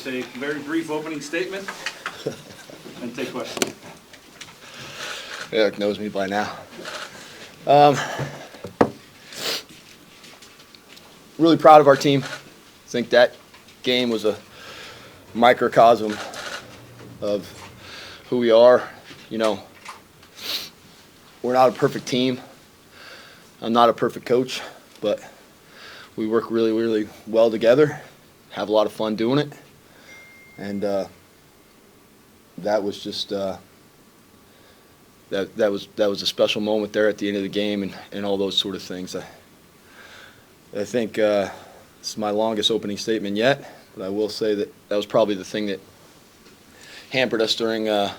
with a very brief opening statement and take questions. Eric knows me by now. Really proud of our team. I think that game was a microcosm of who we are. You know, we're not a perfect team. I'm not a perfect coach, but we work really, really well together, have a lot of fun doing it, and that was just that was a special moment there at the end of the game, and all those sort of things. I think this is my longest opening statement yet, but I will say that was probably the thing that hampered us during that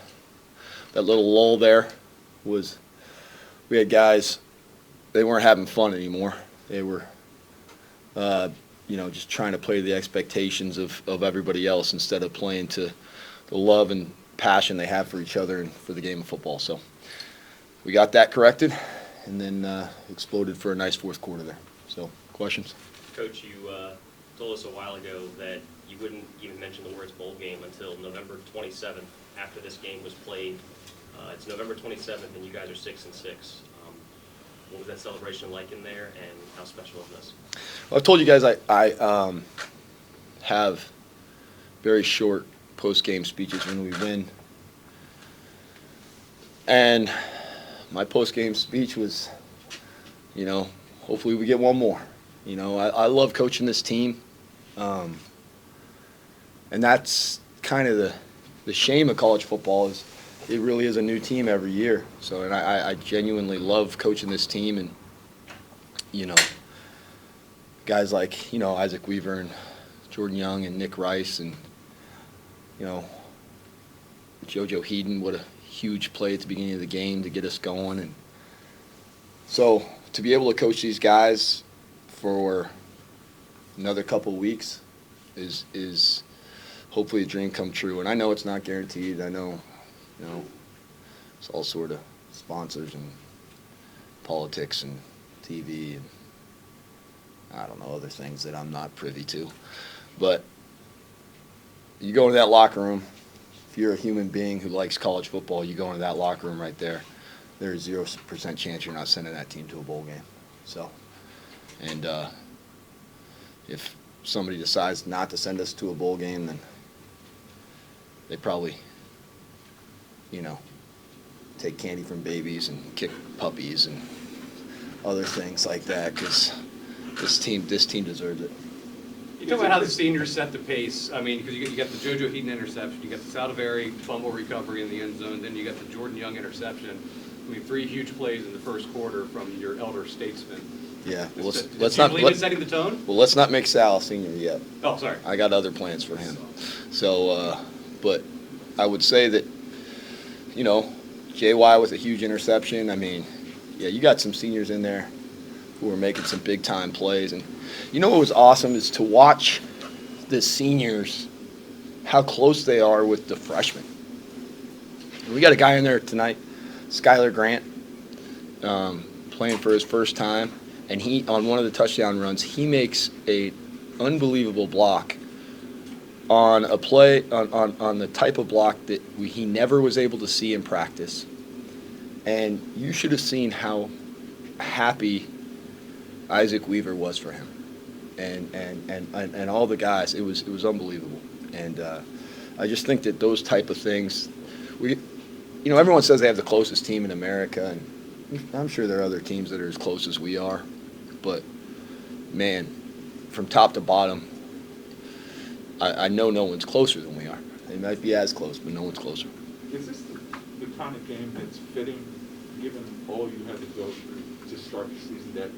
little lull there. Was we had guys, they weren't having fun anymore. They were just trying to play to the expectations of everybody else instead of playing to the love and passion they have for each other and for the game of football. So we got that corrected, and then exploded for a nice fourth quarter there. So, questions? Coach, you told us a while ago that you wouldn't even mention the words bowl game until November 27th, after this game was played. It's November 27th, and you guys are 6-6. What was that celebration like in there, and how special was this? Well, I've told you guys I have very short post-game speeches when we win. And my post-game speech was, hopefully we get one more. I love coaching this team. And that's kind of the shame of college football is it really is a new team every year. So, and I genuinely love coaching this team, and, guys like, Isaac Weaver and Jordan Young and Nick Rice and, JoJo Heaton, what a huge play at the beginning of the game to get us going. And so to be able to coach these guys for another couple of weeks is hopefully a dream come true. And I know it's not guaranteed. I know, it's all sort of sponsors and politics and TV and I don't know, other things that I'm not privy to. But you go into that locker room, if you're a human being who likes college football, you go into that locker room right there, there's 0% chance you're not sending that team to a bowl game. So, and if somebody decides not to send us to a bowl game, then they probably, take candy from babies and kick puppies and other things like that, because this team deserves it. You talk about how the seniors set the pace. I mean, because you got the JoJo Heaton interception, you got the Saldivari fumble recovery in the end zone, then you got the Jordan Young interception. I mean, 3 huge plays in the first quarter from your elder statesman. Yeah, well, let's not believe in setting the tone. Well, let's not make Sal a senior yet. Oh, sorry. I got other plans for him. So, but I would say that, JY with a huge interception. I mean, yeah, you got some seniors in there who are making some big time plays, and what was awesome is to watch the seniors, how close they are with the freshmen. And we got a guy in there tonight, Skylar Grant, playing for his first time, and he, on one of the touchdown runs, he makes a unbelievable block on a play, on the type of block that he never was able to see in practice. And you should have seen how happy Isaac Weaver was for him, and all the guys. It was unbelievable. And I just think that those type of things, everyone says they have the closest team in America, and I'm sure there are other teams that are as close as we are, but man, from top to bottom, I know no one's closer than we are. They might be as close, but no one's closer. Is this the kind of game that's fitting, given all you had to go through to start the season, that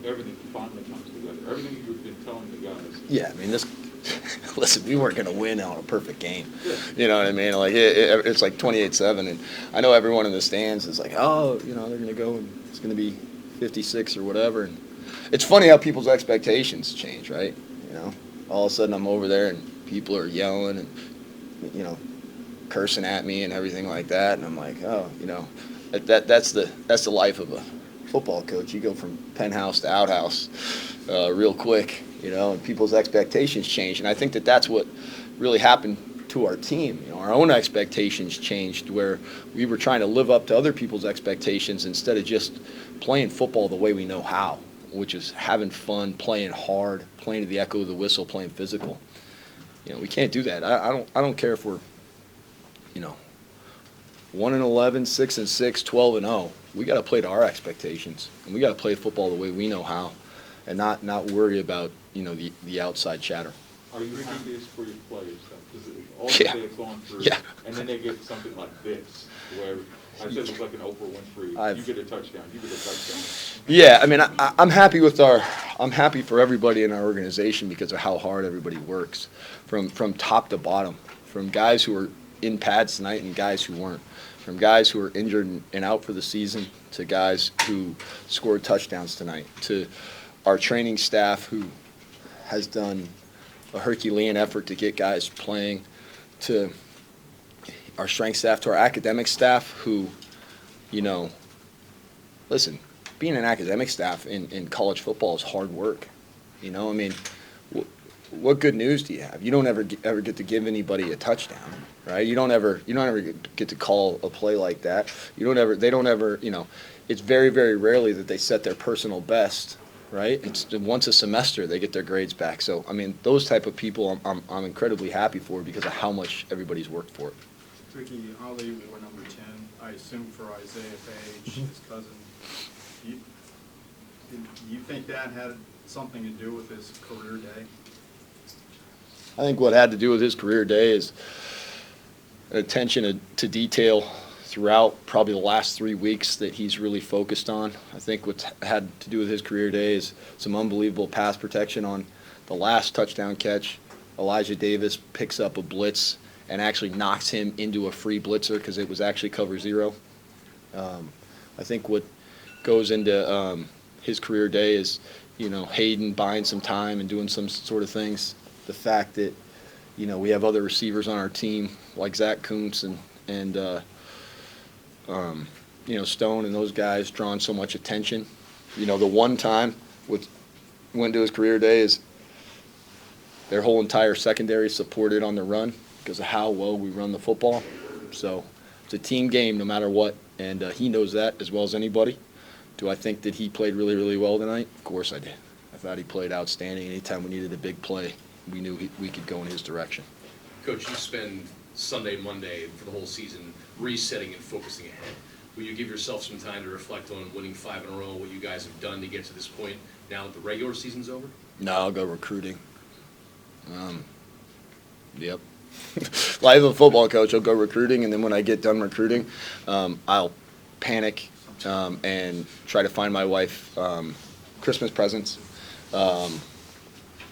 everything finally comes together? Everything you've been telling the guys. Yeah, I mean, listen, we weren't going to win on a perfect game. Yeah. You know what I mean? Like it's like 28-7, and I know everyone in the stands is like, oh, they're going to go and it's going to be 56 or whatever. And it's funny how people's expectations change, right? All of a sudden I'm over there and people are yelling and cursing at me and everything like that, and I'm like, oh, that's the life of a football coach. You go from penthouse to outhouse real quick, and people's expectations change. And I think that that's what really happened to our team. Our own expectations changed, where we were trying to live up to other people's expectations instead of just playing football the way we know how, which is having fun, playing hard, playing to the echo of the whistle, playing physical. We can't do that. I don't care if we're 1-11, 6-6, 12-0. We got to play to our expectations, and we got to play football the way we know how, and not worry about the outside chatter. Are you happiest for your players, though? Because all Yeah. that they've gone through, Yeah. and then they get something like this, where I said it was like an Oprah Winfrey. You get a touchdown, you get a touchdown. Yeah, I mean, I'm happy I'm happy for everybody in our organization because of how hard everybody works, from top to bottom, from guys who were in pads tonight and guys who weren't, from guys who were injured and out for the season to guys who scored touchdowns tonight, to our training staff who has done a Herculean effort to get guys playing, to our strength staff, to our academic staff who, listen, being an academic staff in college football is hard work. I mean, what good news do you have? You don't ever get to give anybody a touchdown, right? You don't ever get to call a play like that. They don't ever, it's very, very rarely that they set their personal best, right? It's once a semester they get their grades back. So, I mean, those type of people I'm incredibly happy for because of how much everybody's worked for it. Ricky, Ali wore number 10, I assume for Isaiah Page, his cousin. Do you think that had something to do with his career day? I think what had to do with his career day is attention to detail throughout probably the last 3 weeks that he's really focused on. I think what's had to do with his career day is some unbelievable pass protection on the last touchdown catch. Elijah Davis picks up a blitz and actually knocks him into a free blitzer because it was actually cover zero. I think what goes into his career day is, Hayden buying some time and doing some sort of things. The fact that, we have other receivers on our team like Zach Kuntz and Stone and those guys drawing so much attention. The one time what went to his career day is their whole entire secondary supported on the run because of how well we run the football. So it's a team game no matter what, and he knows that as well as anybody. Do I think that he played really, really well tonight? Of course I did. I thought he played outstanding. Anytime we needed a big play, we knew we could go in his direction. Coach, you spend Sunday, Monday for the whole season resetting and focusing ahead. Will you give yourself some time to reflect on winning 5 in a row, what you guys have done to get to this point now that the regular season's over? No, I'll go recruiting. Yep. Life of a football coach, I'll go recruiting, and then when I get done recruiting, I'll panic and try to find my wife Christmas presents.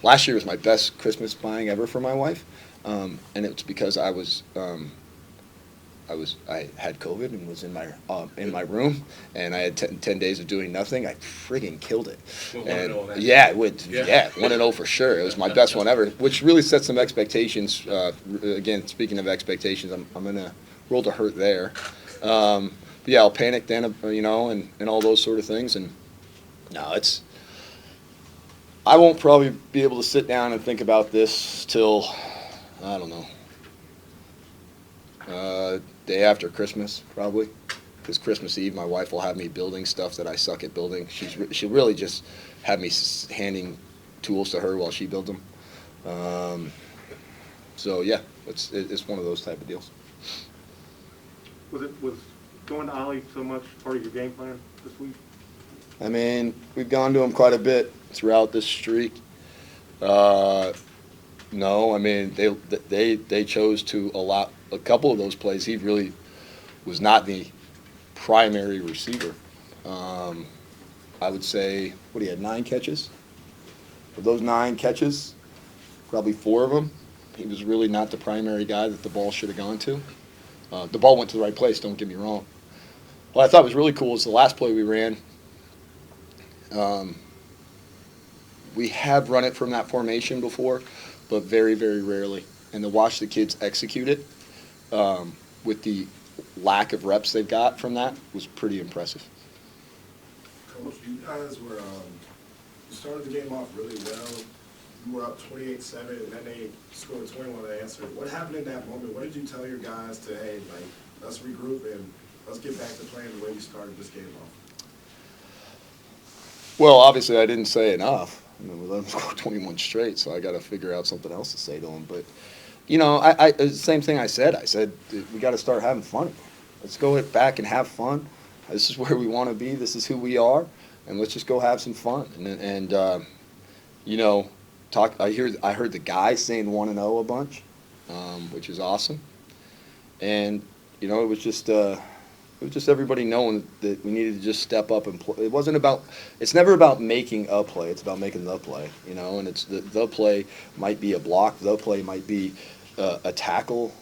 Last year was my best Christmas buying ever for my wife, and it's because I had COVID and was in my room, and I had 10 days of doing nothing. I friggin' killed it. Went 1-0 then. Yeah, it went. Yeah, 1-0 for sure. It was my best one ever, which really set some expectations. Again, speaking of expectations, I'm in a world of hurt there. But yeah, I'll panic then, and all those sort of things. And no, I won't probably be able to sit down and think about this till, I don't know, day after Christmas, probably. Because Christmas Eve, my wife will have me building stuff that I suck at building. She'll really just have me handing tools to her while she builds them. So yeah, it's one of those type of deals. Was going to Ollie so much part of your game plan this week? I mean, we've gone to him quite a bit throughout this streak. No, I mean they chose to allow a couple of those plays. He really was not the primary receiver. I would say, he had 9 catches? Of those 9 catches, probably 4 of them, he was really not the primary guy that the ball should have gone to. The ball went to the right place, don't get me wrong. What I thought was really cool is the last play we ran. We have run it from that formation before, but very, very rarely. And to watch the kids execute it with the lack of reps they've got from that was pretty impressive. Coach, you guys were, you started the game off really well. You were up 28-7, and then they scored 21 unanswered. What happened in that moment? What did you tell your guys to, hey, like, let's regroup and let's get back to playing the way you started this game off? Well, obviously, I didn't say enough. I mean, we let them score 21 straight, so I got to figure out something else to say to them. But, you know, the same thing I said. I said, we got to start having fun. Let's go back and have fun. This is where we want to be. This is who we are, and let's just go have some fun. And you know, I heard the guys saying 1-0 a bunch, which is awesome. And you know, it was just everybody knowing that we needed to just step up and play. It's never about making a play. It's about making the play. You know, and it's the play might be a block. The play might be a tackle.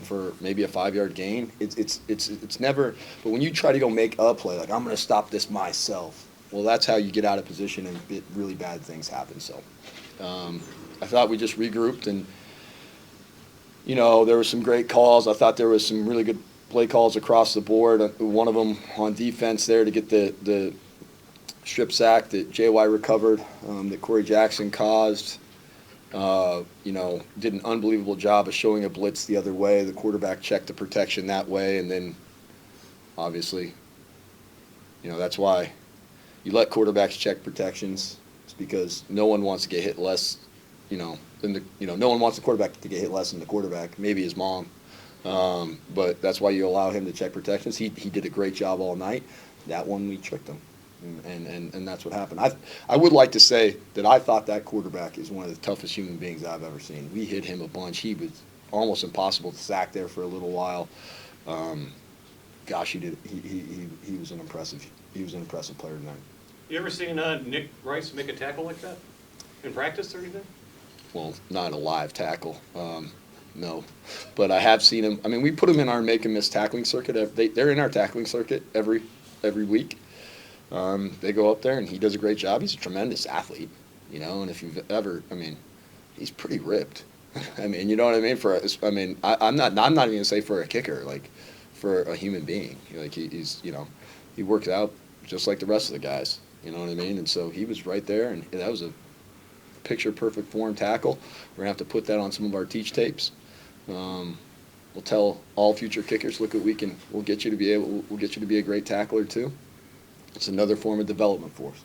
For maybe a 5-yard gain. It's never, but when you try to go make a play, like I'm going to stop this myself, well, that's how you get out of position and really bad things happen. So I thought we just regrouped and, you know, there were some great calls. I thought there was some really good play calls across the board. One of them on defense there to get the strip sack that JY recovered, that Corey Jackson caused. You know, did an unbelievable job of showing a blitz the other way. The quarterback checked the protection that way, and then obviously, you know, that's why you let quarterbacks check protections. It's because no one wants to get hit less, you know, no one wants the quarterback to get hit less than the quarterback, maybe his mom. But that's why you allow him to check protections. He did a great job all night. That one, we tricked him. And that's what happened. I would like to say that I thought that quarterback is one of the toughest human beings I've ever seen. We hit him a bunch. He was almost impossible to sack there for a little while. Gosh, he was an impressive player tonight. You ever seen Nick Rice make a tackle like that in practice or anything? Well, not a live tackle, no. But I have seen him. I mean, we put him in our make and miss tackling circuit. They're in our tackling circuit every week. They go up there, and he does a great job. He's a tremendous athlete, you know. And if you've ever, I mean, he's pretty ripped. I mean, you know what I mean. I'm not even gonna say for a kicker, like for a human being. Like he's, you know, he works out just like the rest of the guys. You know what I mean? And so he was right there, and that was a picture perfect form tackle. We're gonna have to put that on some of our teach tapes. We'll tell all future kickers, look, we'll get you to be a great tackler too. It's another form of development for us.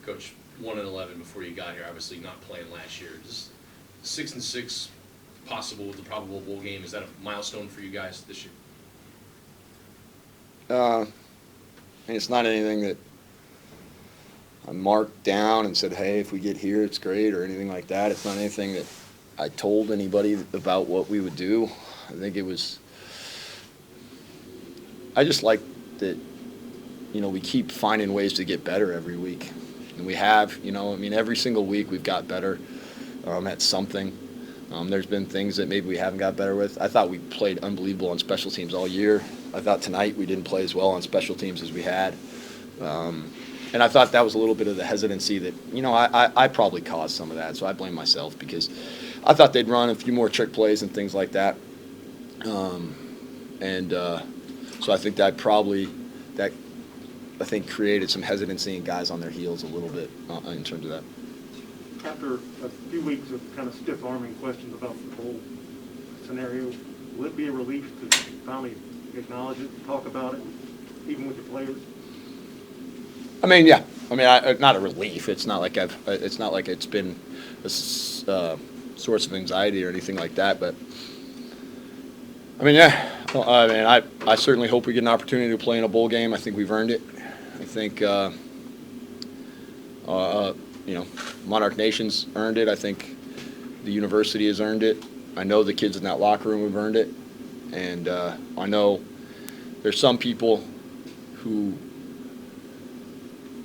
Coach, 1-11 before you got here, obviously not playing last year. Is 6-6 possible with the probable bowl game? Is that a milestone for you guys this year? And it's not anything that I marked down and said, hey, if we get here, it's great, or anything like that. It's not anything that I told anybody about what we would do. I think I just like that, you know, we keep finding ways to get better every week. And we have, you know, I mean, every single week we've got better at something. There's been things that maybe we haven't got better with. I thought we played unbelievable on special teams all year. I thought tonight we didn't play as well on special teams as we had. And I thought that was a little bit of the hesitancy that, you know, I probably caused some of that. So I blame myself because I thought they'd run a few more trick plays and things like that. So I think that created some hesitancy in guys on their heels a little bit in terms of that. After a few weeks of kind of stiff-arming questions about the whole scenario, will it be a relief to finally acknowledge it, talk about it, even with the players? I mean, yeah. I mean, not a relief. It's not like it's been a source of anxiety or anything like that. But I mean, yeah. Well, I mean, I certainly hope we get an opportunity to play in a bowl game. I think we've earned it. I think you know, Monarch Nation's earned it. I think the university has earned it. I know the kids in that locker room have earned it. And I know there's some people who,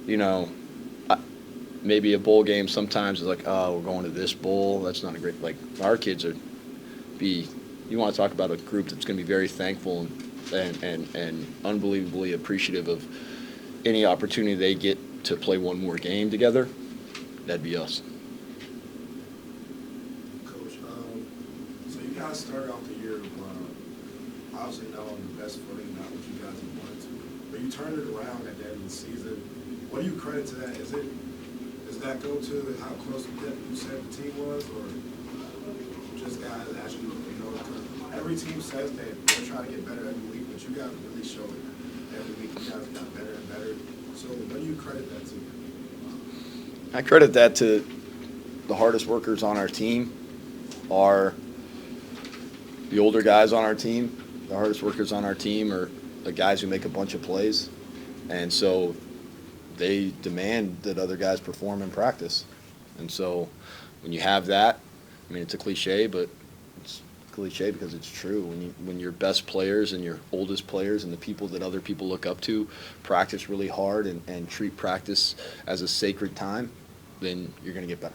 you know, maybe a bowl game sometimes is like, oh, we're going to this bowl. That's not a great, like, our kids you want to talk about a group that's going to be very thankful and unbelievably appreciative of any opportunity they get to play one more game together. That'd be us. Coach, so you guys started off the year obviously not on the best footing, not what you guys have wanted to, but you turned it around at the end of the season. what do you credit to that? Does that go to how close you said the team was, or just guys actually, you know, 'cause every team says they're trying to get better every week, but you guys really show it every week. You guys got better and better. So what do you credit that to? I credit that to the hardest workers on our team are the older guys on our team. The hardest workers on our team are the guys who make a bunch of plays. And so they demand that other guys perform in practice. And so when you have that, I mean, it's a cliche, but it's a cliche because it's true. When your best players and your oldest players and the people that other people look up to practice really hard and treat practice as a sacred time, then you're going to get better.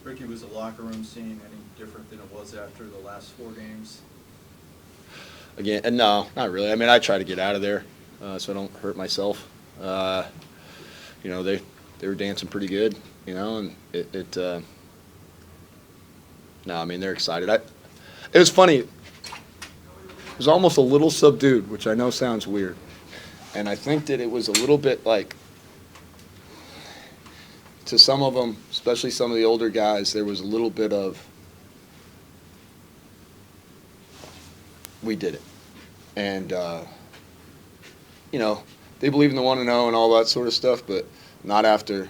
Ricky, was the locker room scene any different than it was after the last 4 games? Again, and no, not really. I mean, I try to get out of there so I don't hurt myself. You know, they were dancing pretty good, you know, and no, I mean, they're excited. It was funny. It was almost a little subdued, which I know sounds weird. And I think that it was a little bit like, to some of them, especially some of the older guys, there was a little bit of, we did it. And, you know, they believe in the 1-0 and all that sort of stuff, but not after,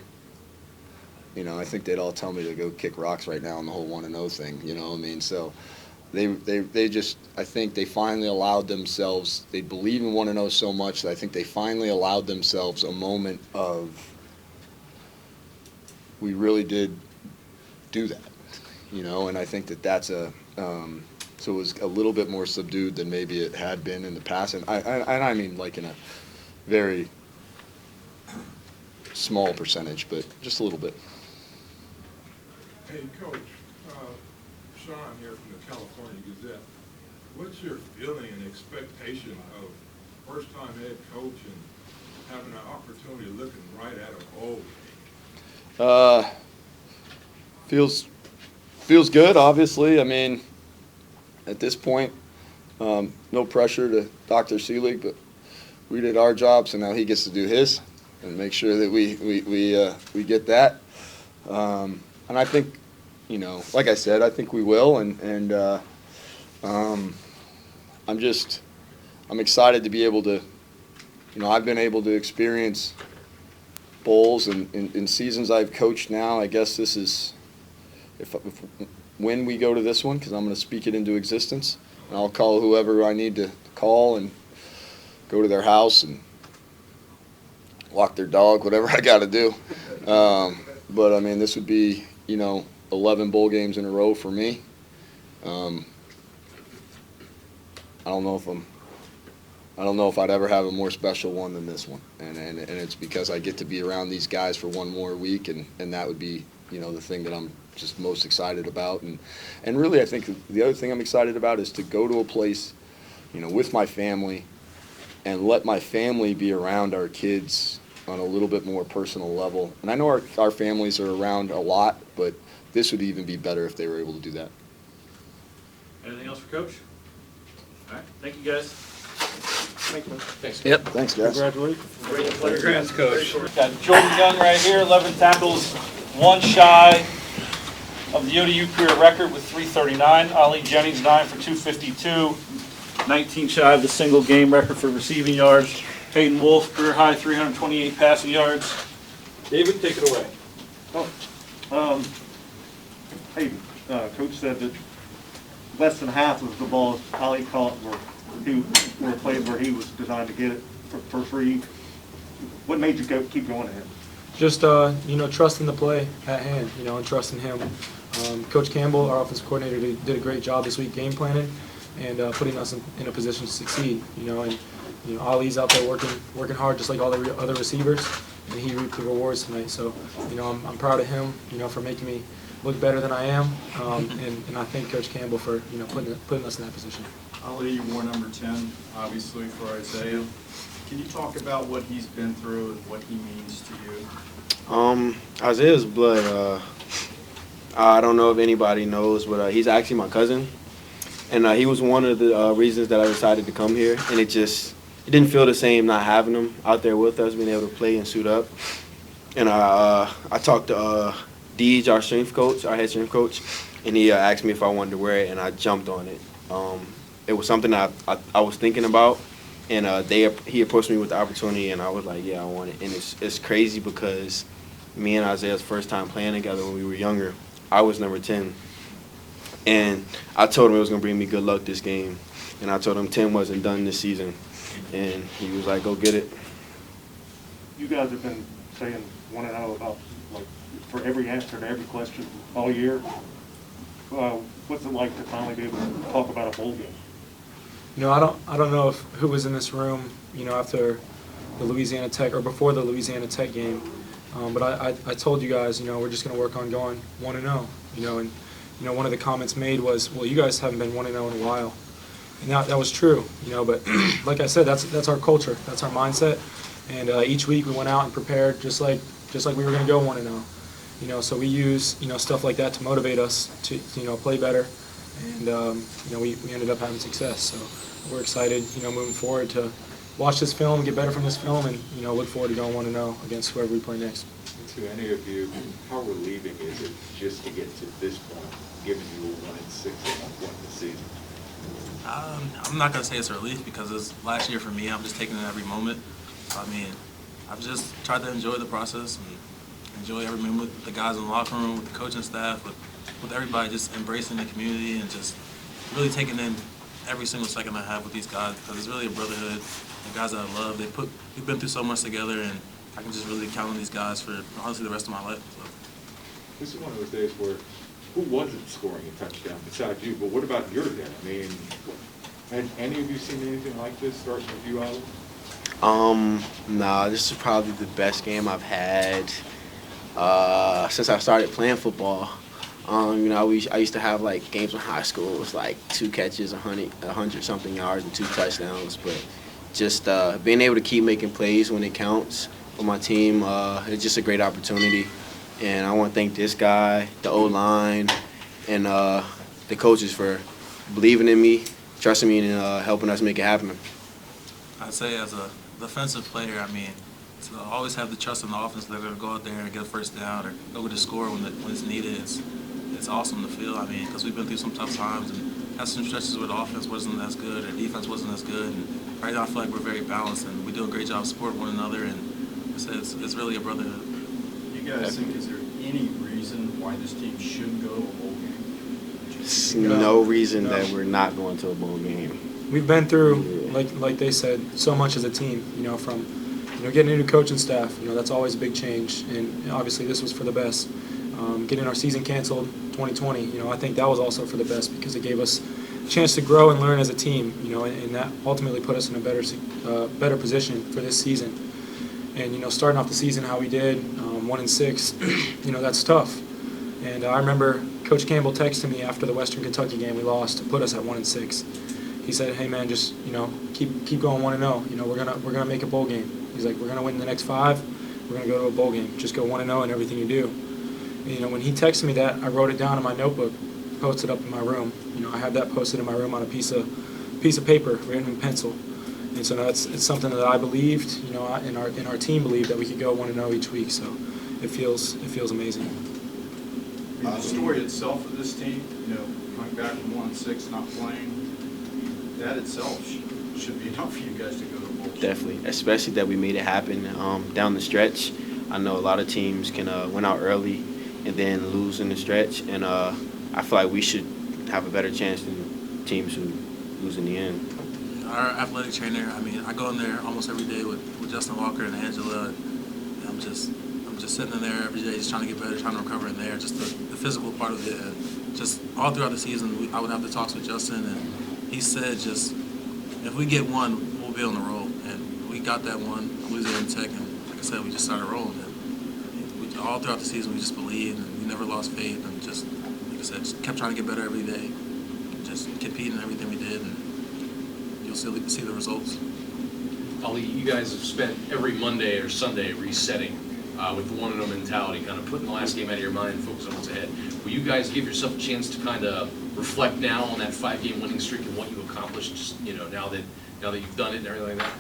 you know, I think they'd all tell me to go kick rocks right now on the whole 1-0 thing, you know what I mean? So they just, I think they finally allowed themselves, they believe in 1-0 so much that I think they finally allowed themselves a moment of, we really did do that, you know, and I think that that's a, so it was a little bit more subdued than maybe it had been in the past, and I mean like in a very small percentage, but just a little bit. Hey, Coach, Sean here from the California Gazette. What's your feeling and expectation of first-time head coach and having an opportunity looking right at a bowl? Feels good, obviously. I mean, at this point, no pressure to Dr. Seelig, but we did our job, so now he gets to do his and make sure that we get that. And I think, you know, like I said, I think we will, and I'm excited to be able to, you know, I've been able to experience bowls and in seasons I've coached now. I guess this is when we go to this one, because I'm going to speak it into existence, and I'll call whoever I need to call and go to their house and walk their dog, whatever I got to do. But I mean, this would be, you know, 11 bowl games in a row for me. I don't know if I'd ever have a more special one than this one, and it's because I get to be around these guys for one more week, and that would be, you know, the thing that I'm just most excited about, and really I think the other thing I'm excited about is to go to a place, you know, with my family, and let my family be around our kids on a little bit more personal level. And I know our families are around a lot, but this would even be better if they were able to do that. Anything else for Coach? All right, thank you, guys. Thanks. Yep. Thanks, guys. Congratulations. Congrats, Coach. Got Jordan Young right here, 11 tackles, 1 shy of the ODU career record with 339. Ali Jennings, 9 for 252, 19 shy of the single game record for receiving yards. Hayden Wolf, career high, 328 passing yards. David, take it away. Hey, Coach said that less than half of the balls Ali caught were plays where he was designed to get it for free. What made you keep going to him? Just, you know, trusting the play at hand, you know, and trusting him. Coach Campbell, our offensive coordinator, did a great job this week game planning and putting us in a position to succeed, you know. And, you know, Ali's out there working hard just like all the other receivers, and he reaped the rewards tonight. So, you know, I'm proud of him, you know, for making me look better than I am, and I thank Coach Campbell for, you know, putting us in that position. Ali, you wore number 10, obviously, for Isaiah. Can you talk about what he's been through and what he means to you? Isaiah's blood, I don't know if anybody knows, but he's actually my cousin. And he was one of the reasons that I decided to come here. And it it didn't feel the same not having them out there with us, being able to play and suit up. And I talked to Deej, our strength coach, our head strength coach, and he asked me if I wanted to wear it, and I jumped on it. It was something I was thinking about, and he approached me with the opportunity, and I was like, yeah, I want it. And it's crazy because me and Isaiah's first time playing together when we were younger, I was number 10. And I told him it was going to bring me good luck this game. And I told him 10 wasn't done this season. And he was like, go get it. You guys have been saying, want to know about, like, for every answer to every question all year. What's it like to finally be able to talk about a bowl game? You know, I don't know who was in this room, you know, after the Louisiana Tech or before the Louisiana Tech game, but I told you guys, you know, we're just going to work on going 1-0, you know, and you know, one of the comments made was, well, you guys haven't been 1-0 in a while, and that was true, you know, but like I said, that's our culture, that's our mindset, and each week we went out and prepared just like we were going to go 1-0, you know, so we use, you know, stuff like that to motivate us to, you know, play better. And, you know, we ended up having success. So we're excited, you know, moving forward to watch this film, get better from this film, and, you know, look forward to going 1-0 against whoever we play next. To any of you, how relieving is it just to get to this point, given you were 1-6 at one point in the season? I'm not going to say it's a relief because it's last year for me. I'm just taking it every moment. I mean, I've just tried to enjoy the process and enjoy every moment with the guys in the locker room, with the coaching staff, with everybody, just embracing the community and just really taking in every single second I have with these guys because it's really a brotherhood. The guys that I love, we've been through so much together, and I can just really count on these guys for honestly the rest of my life. So. This is one of those days where who wasn't scoring a touchdown besides you? But what about your day? I mean, had any of you seen anything like this starting with you, Ali? Nah, this is probably the best game I've had since I started playing football. You know, I used to have like games in high school. It was like 2 catches, 100 something yards, and 2 touchdowns. But just being able to keep making plays when it counts for my team, it's just a great opportunity. And I want to thank this guy, the O-line, and the coaches for believing in me, trusting me, and helping us make it happen. I'd say as a defensive player, I mean, to always have the trust in the offense that they're going to go out there and get a first down or go to score when it's needed. It's awesome to feel. I mean, because we've been through some tough times and had some stretches where the offense wasn't as good or defense wasn't as good. And right now I feel like we're very balanced and we do a great job supporting one another. And I said it's really a brotherhood. You guys think, is there any reason why this team shouldn't go to a bowl game? There's no reason that we're not going to a bowl game. We've been through, like they said, so much as a team, you know, from, you know, getting a new coaching staff, you know, that's always a big change. And obviously this was for the best. Getting our season canceled 2020, you know, I think that was also for the best because it gave us a chance to grow and learn as a team, you know, and that ultimately put us in a better position for this season. And, you know, starting off the season how we did, 1-6, you know, that's tough. And I remember Coach Campbell texted me after the Western Kentucky game we lost to put us at 1-6. He said, hey man, just, you know, keep going 1-0. You know, we're gonna make a bowl game. He's like, we're gonna win the next 5. We're gonna go to a bowl game. Just go 1-0 in everything you do. And, you know, when he texted me that, I wrote it down in my notebook, posted up in my room. You know, I had that posted in my room on a piece of paper, written in pencil. And so it's something that I believed, you know, and our team believed that we could go 1-0 each week. So it feels amazing. I mean, the story itself of this team, you know, coming back from 1-6, not playing, that itself should be enough for you guys to go to a bowl game. Definitely, especially that we made it happen down the stretch. I know a lot of teams can win out early and then lose in the stretch, and I feel like we should have a better chance than teams who lose in the end. Our athletic trainer, I mean, I go in there almost every day with Justin Walker and Angela. And I'm just sitting in there every day, just trying to get better, trying to recover in there, just the physical part of it. And just all throughout the season, I would have the talks with Justin, and he said, just if we get one, we'll be on the roll. And we got that one, Louisiana Tech, and like I said, we just started rolling. And all throughout the season, we just believed, and we never lost faith, and just, like I said, just kept trying to get better every day, just competing in everything we did. And you'll see the results. Ali, you guys have spent every Monday or Sunday resetting with the 1-0 mentality, kind of putting the last game out of your mind and focus on what's ahead. Will you guys give yourself a chance to kind of reflect now on that 5-game winning streak and what you accomplished, just, you know, now that you've done it and everything like that?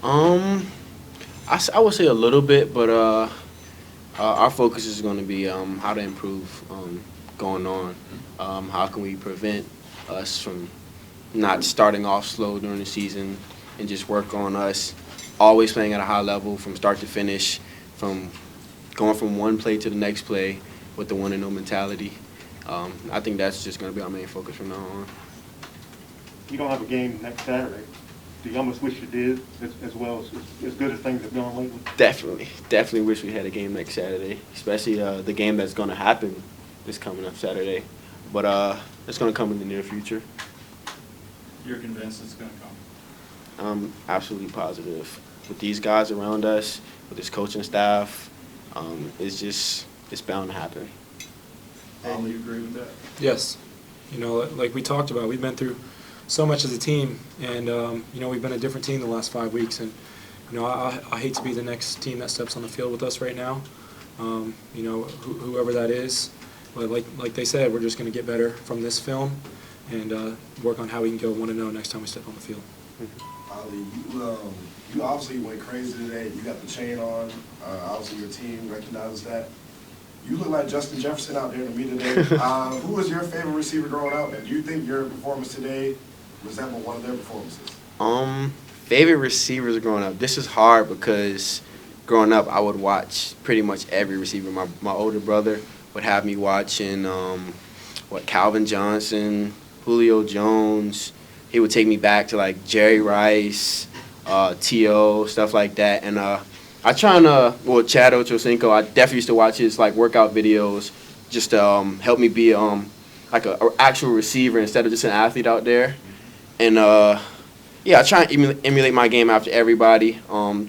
I would say a little bit, but our focus is going to be how to improve going on. How can we prevent us from not starting off slow during the season and just work on us always playing at a high level from start to finish, from going from one play to the next play with the one and no mentality. I think that's just going to be our main focus from now on. You don't have a game next Saturday. Do you almost wish you did, as well as good as things have gone lately? Definitely wish we had a game next Saturday, especially the game that's going to happen this coming up Saturday. But it's going to come in the near future. You're convinced it's gonna come? I'm absolutely positive. With these guys around us, with this coaching staff, it's bound to happen. And you agree with that? Yes. You know, like we talked about, we've been through so much as a team, and you know, we've been a different team the last 5 weeks, and you know, I hate to be the next team that steps on the field with us right now. You know, whoever that is, but like they said, we're just going to get better from this film and work on how we can go 1-0 next time we step on the field. Ali, you obviously went crazy today. You got the chain on. Obviously, your team recognizes that. You look like Justin Jefferson out there to me today. Who was your favorite receiver growing up, and do you think your performance today resembled one of their performances? Favorite receivers growing up. This is hard because growing up, I would watch pretty much every receiver. My older brother would have me watching Calvin Johnson, Julio Jones. He would take me back to like Jerry Rice, T.O., stuff like that. And Chad Ochocinco, I definitely used to watch his like workout videos just to help me be like an actual receiver instead of just an athlete out there. And yeah, I try and emulate my game after everybody,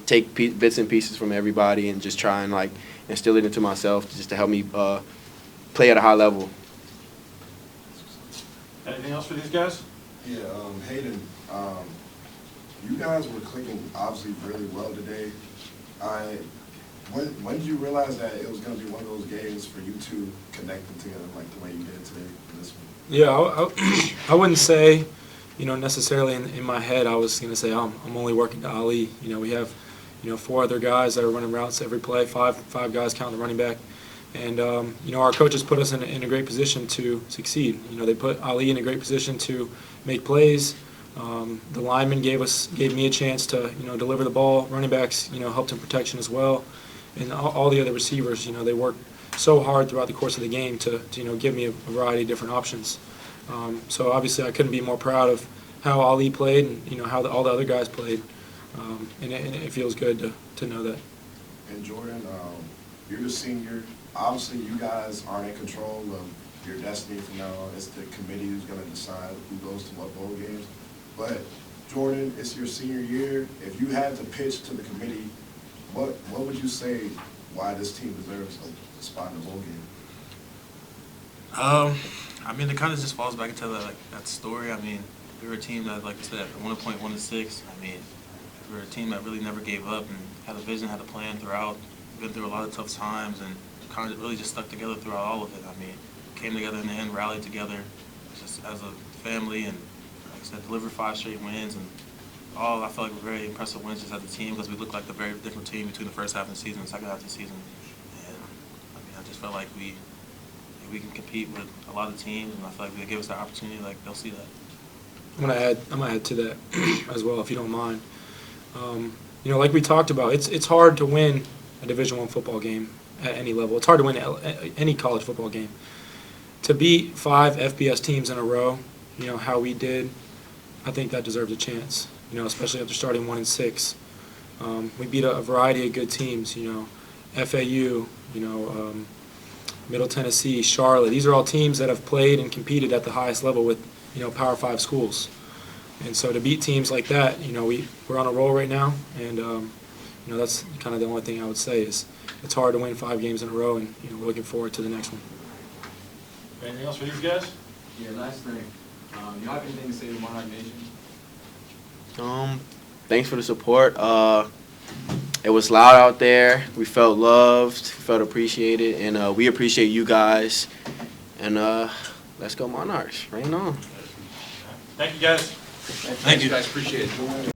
take bits and pieces from everybody, and just try and like instill it into myself just to help me play at a high level. Anything else for these guys? Yeah, Hayden, you guys were clicking obviously really well today. When did you realize that it was going to be one of those games for you two connecting together like the way you did today in this one? Yeah, I wouldn't say, you know, necessarily in my head I was going to say I'm only working to Ali. You know, we have, you know, 4 other guys that are running routes every play, five guys counting the running back. And, you know, our coaches put us in a great position to succeed. You know, they put Ali in a great position to make plays. The linemen gave me a chance to, you know, deliver the ball. Running backs, you know, helped in protection as well. And all the other receivers, you know, they worked so hard throughout the course of the game to you know, give me a variety of different options. So obviously I couldn't be more proud of how Ali played and, you know, how all the other guys played. And it feels good to know that. And Jordan, you're the senior. Obviously, you guys aren't in control of your destiny from now on. It's the committee who's going to decide who goes to what bowl games. But Jordan, it's your senior year. If you had to pitch to the committee, what would you say why this team deserves a spot in the bowl game? I mean, it kind of just falls back into that story. I mean, we were a team that, like I said, at 1.16. I mean, we were a team that really never gave up and had a vision, had a plan throughout. Been through a lot of tough times and kind of really just stuck together throughout all of it. I mean, came together in the end, rallied together just as a family, and like I said, delivered 5 straight wins, and I felt like were very impressive wins just as a team because we looked like a very different team between the first half of the season and the second half of the season. And I mean, I just felt like we can compete with a lot of teams, and I feel like if they give us that opportunity, like they'll see that. I'm gonna add to that as well, if you don't mind. You know, like we talked about, it's hard to win a Division I football game at any level. It's hard to win any college football game. To beat 5 FBS teams in a row, you know, how we did, I think that deserves a chance. You know, especially after starting 1-6. We beat a variety of good teams. You know, FAU. You know, Middle Tennessee, Charlotte. These are all teams that have played and competed at the highest level with, you know, Power 5 schools. And so to beat teams like that, you know, we're on a roll right now, and you know, that's kind of the only thing I would say is it's hard to win 5 games in a row, and you know, we're looking forward to the next one. Anything else for these guys? Yeah, last thing. You have anything to say to Monarch Nation? Thanks for the support. It was loud out there. We felt loved, felt appreciated, and we appreciate you guys. And let's go Monarchs. Rain on. Thank you, guys. Thank you guys, appreciate it.